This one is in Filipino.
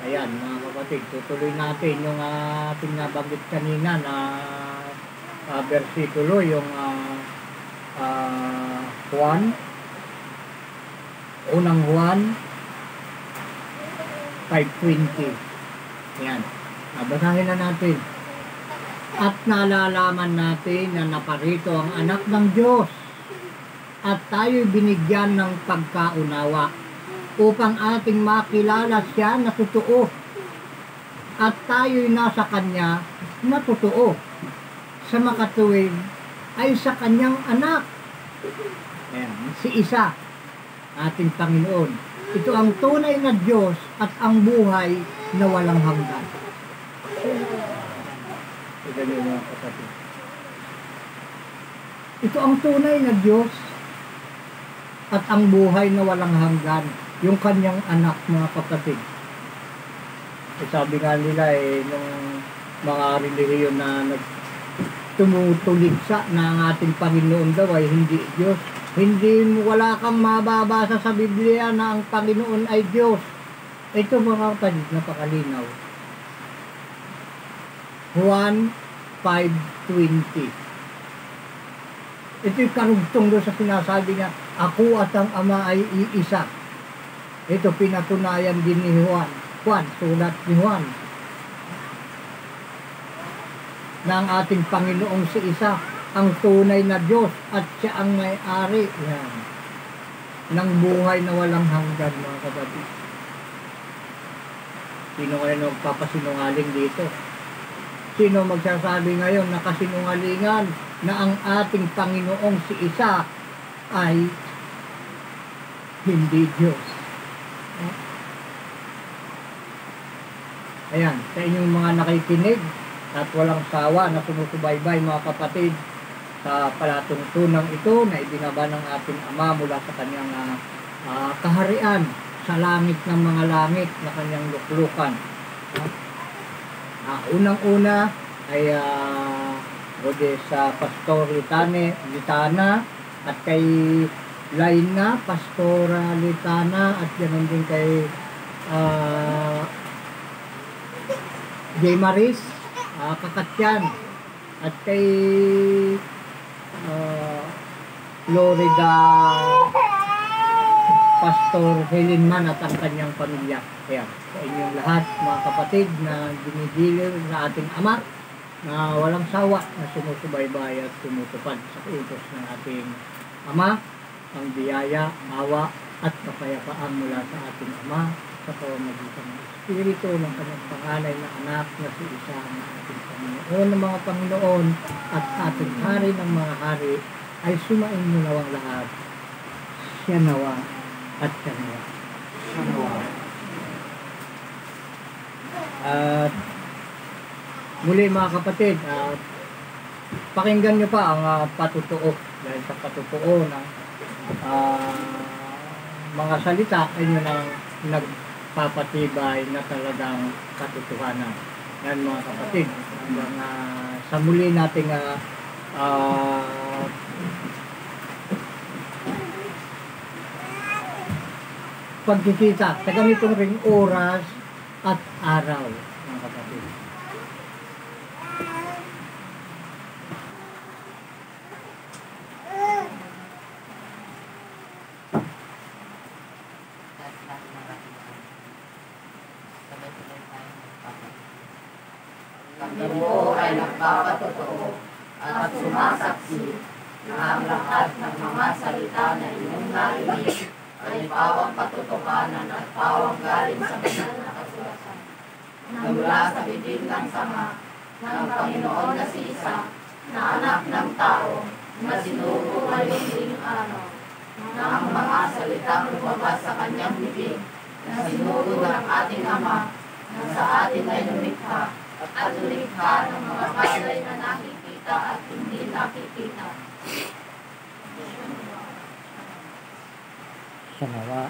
Ayan mga kapatid, tutuloy natin yung ating nabanggit kanina na versikulo, yung Juan, unang Juan 5:20. Ayan, basahin na natin. At nalalaman natin na naparito ang anak ng Diyos at tayo'y binigyan ng pagkaunawa upang ating makilala siya na totoo at tayo'y nasa kanya na totoo sa makatuwid ay sa kanyang anak. Ayan, si Isa, ating Panginoon. Ito ang tunay na Diyos at ang buhay na walang hanggan. Ito ang tunay na Diyos at ang buhay na walang hanggan, yung kanyang anak, mga kapatid. Sabi nga nila nung mga relihiyon na tumutuligsa na ang ating Panginoon daw ay hindi Diyos. Wala kang mababasa sa Biblia na ang Panginoon ay Diyos. Ito mga kapatid, napakalinaw. Juan 5:20. Ito'y karugtong doon sa sinasabi niya, ako at ang Ama ay iisa. Ito pinatunayan din ni Juan, sulat ni Juan, na ang ating Panginoong si Isa ang tunay na Diyos at siya ang may-ari ng buhay na walang hanggan, mga kapatid. Sino ngayon magpapasinungaling dito? Sino magsasabi ngayon na kasinungalingan na ang ating Panginoong si Isa ay hindi Diyos? Ayan, sa inyong mga nakikinig at walang sawa na sumusubaybay, mga kapatid, sa palatuntunang ito na ibinaba ng ating Ama mula sa kanyang kaharian sa langit ng mga langit na kanyang luklukan. Unang-una ay sa Pastor Litana at kay Laina, Pastora Litana, at ganoon din kay J. Maris Kakatyan, at kay Florida Pastor Helen Man at ang kanyang pamilya. Kaya sa inyong lahat, mga kapatid, na dinidilir sa ating Ama na walang sawa na sumusubaybay at tumutupad sa utos ng ating Ama, ang biyaya, awa at kapayapaan mula sa ating Ama sa pamamagitan ng Espiritu ng kanyang panganay na anak na si Isa ng ating Panginoon ng mga Panginoon at ating Hari ng mga Hari, ay sumain mo nawang lahat. Siya nawa at siya nawa. Siya nawa. At muli, mga kapatid, pakinggan nyo pa ang patutuo, dahil sa patutuo ng mga salita ay nyo nang nagpapatibay na talagang katotohanan. Yan, mga kapatid, hanggang sa muli nating pagkikita sa ganitong ring oras at araw, mga kapatid. Kami po ay nagpapatotoo at sumasaksi na ang lahat ng mga salita na inyong narinig ay pawang katotohanan at pawang galing sa banal na kasulatan na mula sa bibig ng Sama ng Panginoon na si Isa, na anak ng tao, na sinugo ngayong ding araw, na ang mga salitang lumabas sa kanyang bibig, na sinugo ng ating Ama, na sa atin ay lumikha at lumikha ng mga bagay na nakikita at hindi nakikita. Sanawa.